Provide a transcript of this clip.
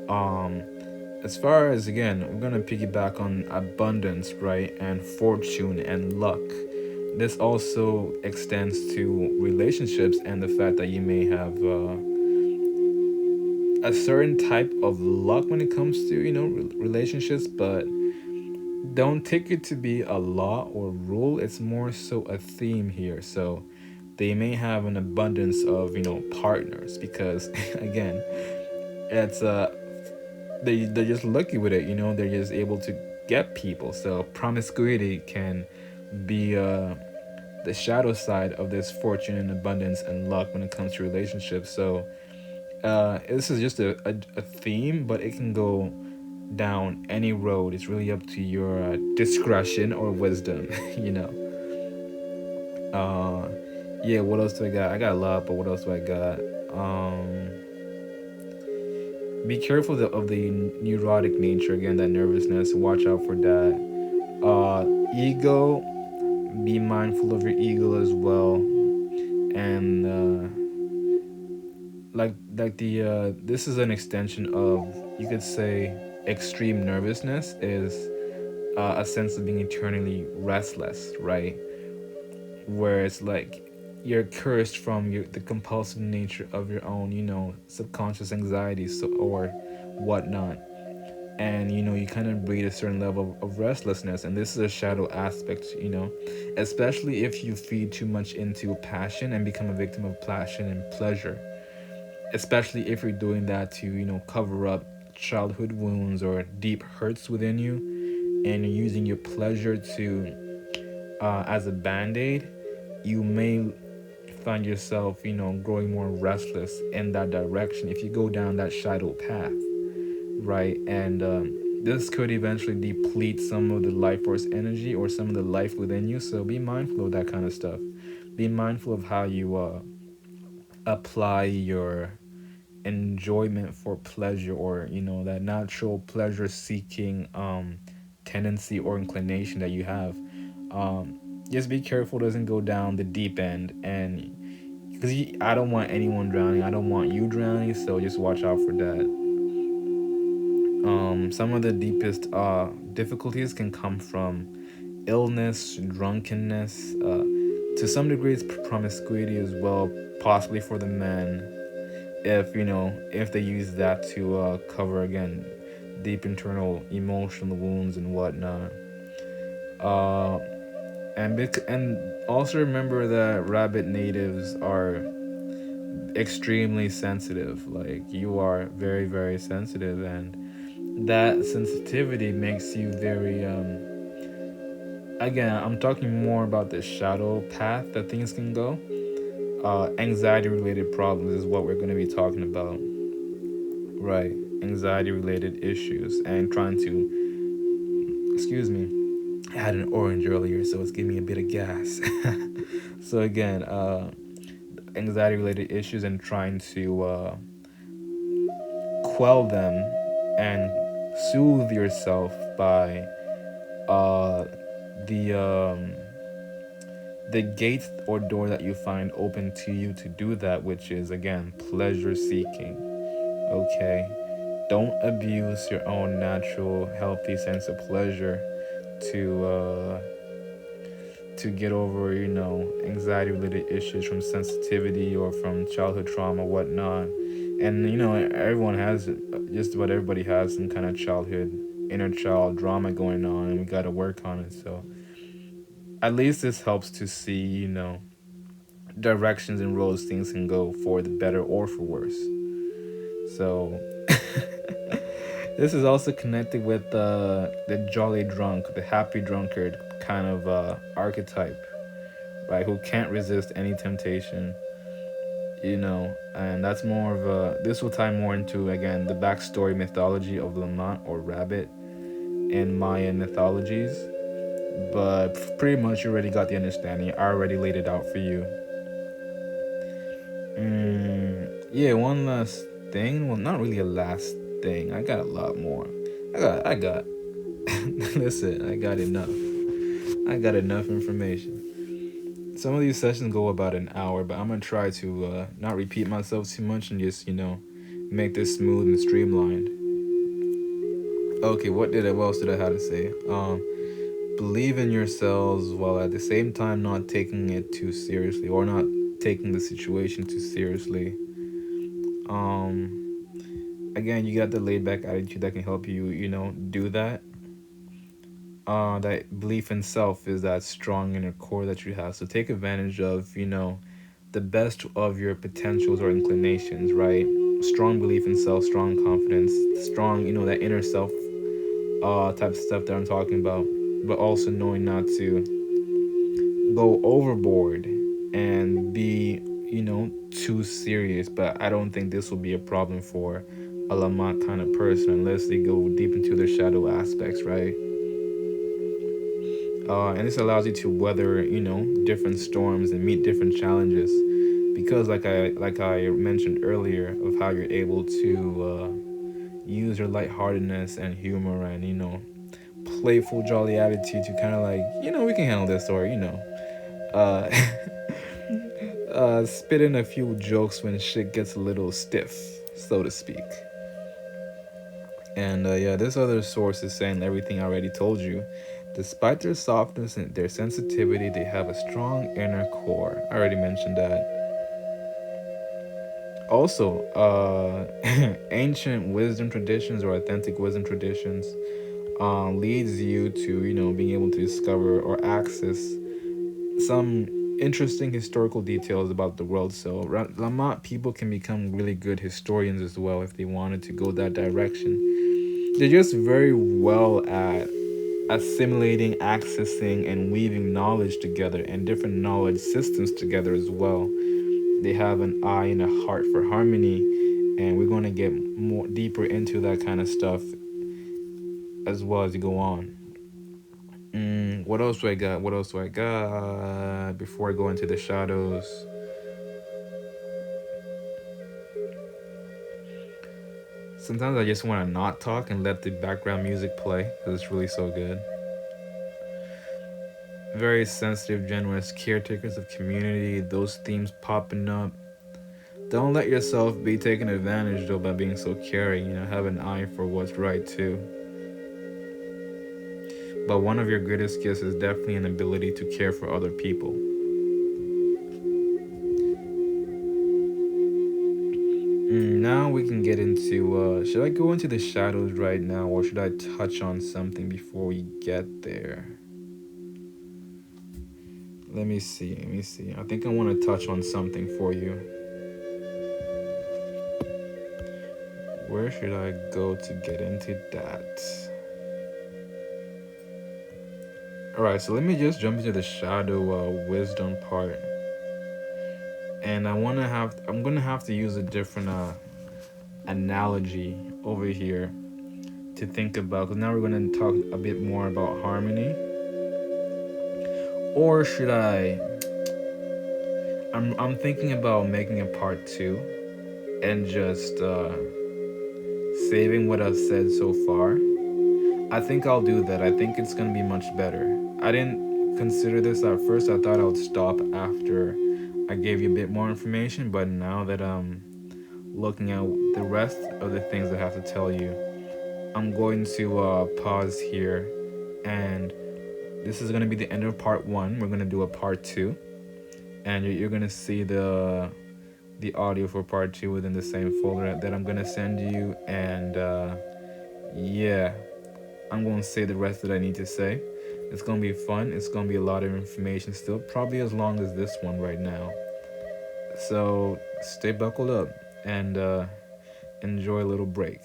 knowledge. As far as, again, we're gonna piggyback on abundance, right, and fortune and luck. This also extends to relationships and the fact that you may have a certain type of luck when it comes to, relationships, but don't take it to be a law or rule. It's more so a theme here. So they may have an abundance of, partners because again, it's they're just lucky with it. They're just able to get people. So promiscuity can be the shadow side of this fortune and abundance and luck when it comes to relationships. So this is just a theme, but it can go down any road. It's really up to your discretion or wisdom. you know. Uh, yeah. What else do I got? I got a lot, but what else do I got? Be careful of the neurotic nature. Again, that nervousness. Watch out for that. Ego. Be mindful of your ego as well, and like the this is an extension of, you could say, extreme nervousness is a sense of being eternally restless, right? Where it's like you're cursed from the compulsive nature of your own, subconscious anxieties, or whatnot. And you kind of breed a certain level of restlessness, and this is a shadow aspect, especially if you feed too much into passion and become a victim of passion and pleasure, especially if you're doing that to cover up childhood wounds or deep hurts within you, and you're using your pleasure to as a band-aid. You may find yourself growing more restless in that direction if you go down that shadow path, right? And this could eventually deplete some of the life force energy or some of the life within you. So be mindful of that kind of stuff. Be mindful of how you apply your enjoyment for pleasure, or that natural pleasure seeking tendency or inclination that you have. Just be careful it doesn't go down the deep end, and because I don't want anyone drowning, I don't want you drowning, so just watch out for that. Some of the deepest difficulties can come from illness, drunkenness, to some degree it's promiscuity as well, possibly for the men, if they use that to cover, again, deep internal emotional wounds and whatnot. uh, and also remember that rabbit natives are extremely sensitive. Like, you are very, very sensitive, and that sensitivity makes you very again, I'm talking more about the shadow path that things can go. Anxiety related problems is what we're going to be talking about, right? Anxiety related issues, and trying to, excuse me, I had an orange earlier, so it's giving me a bit of gas. So again, anxiety related issues, and trying to quell them and soothe yourself by uh, the the gate or door that you find open to you to do that, which is, again, pleasure seeking. Okay, don't abuse your own natural healthy sense of pleasure to get over, anxiety related issues from sensitivity or from childhood trauma, whatnot. And everyone has, just about everybody has some kind of childhood inner child drama going on, and we got to work on it. So at least this helps to see, directions and roads things can go for the better or for worse. So this is also connected with the jolly drunk, the happy drunkard kind of archetype, right? Who can't resist any temptation, and that's more of a. This will tie more into, again, the backstory mythology of Lamat, or rabbit, in Mayan mythologies. But pretty much you already got the understanding. I already laid it out for you. Yeah, one last thing. Well, not really a last thing. I got a lot more. I got. Listen, I got enough. I got enough information. Some of these sessions go about an hour, but I'm gonna try to not repeat myself too much, and just make this smooth and streamlined. Okay, what else did I have to say? Believe in yourselves while at the same time not taking it too seriously, or not taking the situation too seriously. Um, Again, you got the laid back attitude that can help you, do that. That belief in self is that strong inner core that you have. So take advantage of, the best of your potentials or inclinations, right? Strong belief in self, strong confidence, strong, that inner self type of stuff that I'm talking about. But also knowing not to go overboard and be, too serious. But I don't think this will be a problem for a Lamat kind of person unless they go deep into their shadow aspects, right? And this allows you to weather, different storms and meet different challenges, because like I mentioned earlier, of how you're able to use your lightheartedness and humor and playful, jolly attitude to kind of like we can handle this, or uh, spit in a few jokes when shit gets a little stiff, so to speak. And yeah, this other source is saying everything I already told you. Despite their softness and their sensitivity, they have a strong inner core. I already mentioned that. Also, ancient wisdom traditions or authentic wisdom traditions leads you to being able to discover or access some interesting historical details about the world. So Lamat people can become really good historians as well if they wanted to go that direction. They're just very well at assimilating, accessing, and weaving knowledge together and different knowledge systems together as well. They have an eye and a heart for harmony, and we're going to get more deeper into that kind of stuff as well as you go on. What else do I got? What else do I got before I go into the shadows? Sometimes I just want to not talk and let the background music play because it's really so good. Very sensitive, generous caretakers of community, those themes popping up. Don't let yourself be taken advantage though by being so caring, have an eye for what's right too. But one of your greatest gifts is definitely an ability to care for other people. Now we can get into should I go into the shadows right now, or should I touch on something before we get there? Let me see. I think I want to touch on something for you. Where should I go to get into that? Alright, so let me just jump into the shadow wisdom part. And I'm gonna have to use a different analogy over here to think about, because now we're gonna talk a bit more about harmony. Or should I'm thinking about making a part two and just saving what I've said so far. I think I'll do that. I think it's gonna be much better. I didn't consider this at first. I thought I would stop after I gave you a bit more information, but now that I'm looking at the rest of the things I have to tell you, I'm going to pause here, and this is gonna be the end of part one. We're gonna do a part two, and you're gonna see the audio for part two within the same folder that I'm gonna send you, and yeah, I'm gonna say the rest that I need to say. It's gonna be fun. It's gonna be a lot of information still, probably as long as this one right now. So stay buckled up and enjoy a little break.